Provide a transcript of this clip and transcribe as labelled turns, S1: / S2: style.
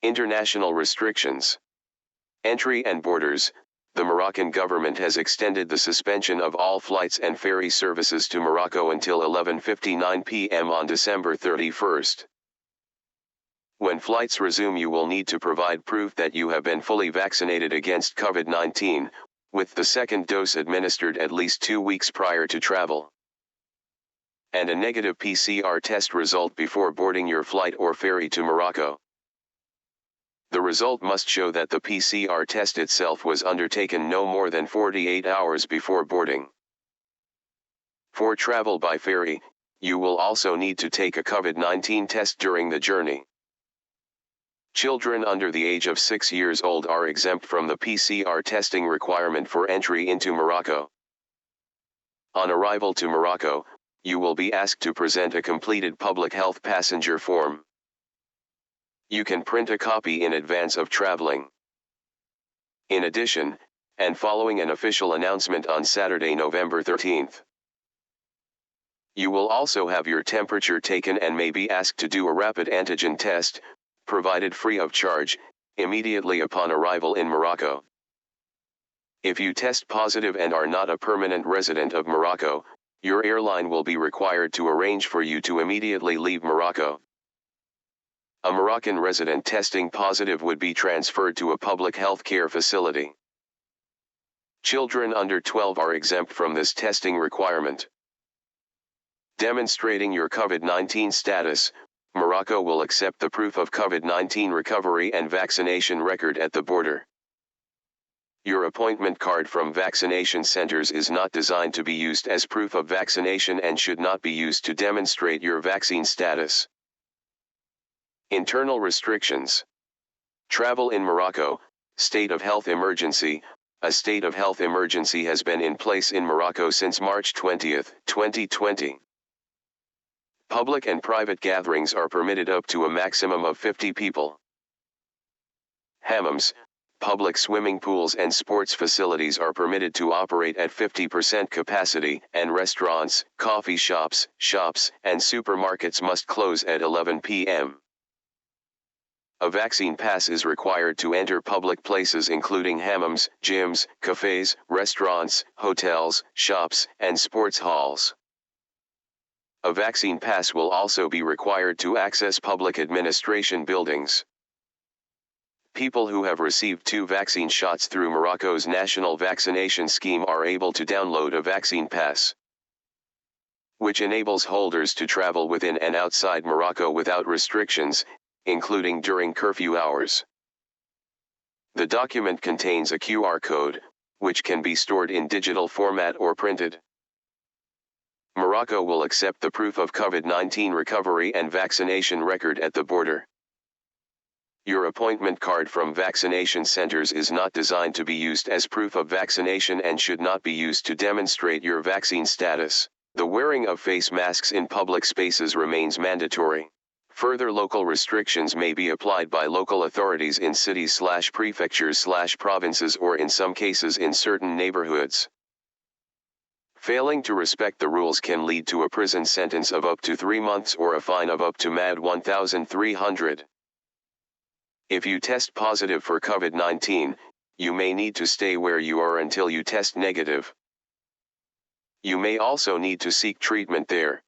S1: International restrictions. Entry and borders. The Moroccan government has extended the suspension of all flights and ferry services to Morocco until 11:59 p.m. on December 31st. When flights resume, you will need to provide proof that you have been fully vaccinated against COVID-19, with the second dose administered at least 2 weeks prior to travel, and a negative PCR test result before boarding your flight or ferry to Morocco. The result must show that the PCR test itself was undertaken no more than 48 hours before boarding. For travel by ferry, you will also need to take a COVID-19 test during the journey. Children under the age of 6 years old are exempt from the PCR testing requirement for entry into Morocco. On arrival to Morocco, you will be asked to present a completed public health passenger form. You can print a copy in advance of traveling. In addition, and following an official announcement on Saturday, November 13th, you will also have your temperature taken and may be asked to do a rapid antigen test, provided free of charge, immediately upon arrival in Morocco. If you test positive and are not a permanent resident of Morocco, your airline will be required to arrange for you to immediately leave Morocco. A Moroccan resident testing positive would be transferred to a public health care facility. Children under 12 are exempt from this testing requirement. Demonstrating your COVID-19 status, Morocco will accept the proof of COVID-19 recovery and vaccination record at the border. Your appointment card from vaccination centers is not designed to be used as proof of vaccination and should not be used to demonstrate your vaccine status. Internal restrictions. Travel in Morocco. State of health emergency. A state of health emergency has been in place in Morocco since March 20, 2020. Public and private gatherings are permitted up to a maximum of 50 people. Hammams, public swimming pools and sports facilities are permitted to operate at 50% capacity, and restaurants, coffee shops, and supermarkets must close at 11 p.m. A vaccine pass is required to enter public places including hammams, gyms, cafes, restaurants, hotels, shops, and sports halls. A vaccine pass will also be required to access public administration buildings. People who have received 2 vaccine shots through Morocco's national vaccination scheme are able to download a vaccine pass, which enables holders to travel within and outside Morocco without restrictions, including during curfew hours. The document contains a QR code, which can be stored in digital format or printed. Morocco will accept the proof of COVID-19 recovery and vaccination record at the border. Your appointment card from vaccination centers is not designed to be used as proof of vaccination and should not be used to demonstrate your vaccine status. The wearing of face masks in public spaces remains mandatory. Further local restrictions may be applied by local authorities in cities/prefectures/provinces or in some cases in certain neighborhoods. Failing to respect the rules can lead to a prison sentence of up to 3 months or a fine of up to MAD 1,300. If you test positive for COVID-19, you may need to stay where you are until you test negative. You may also need to seek treatment there.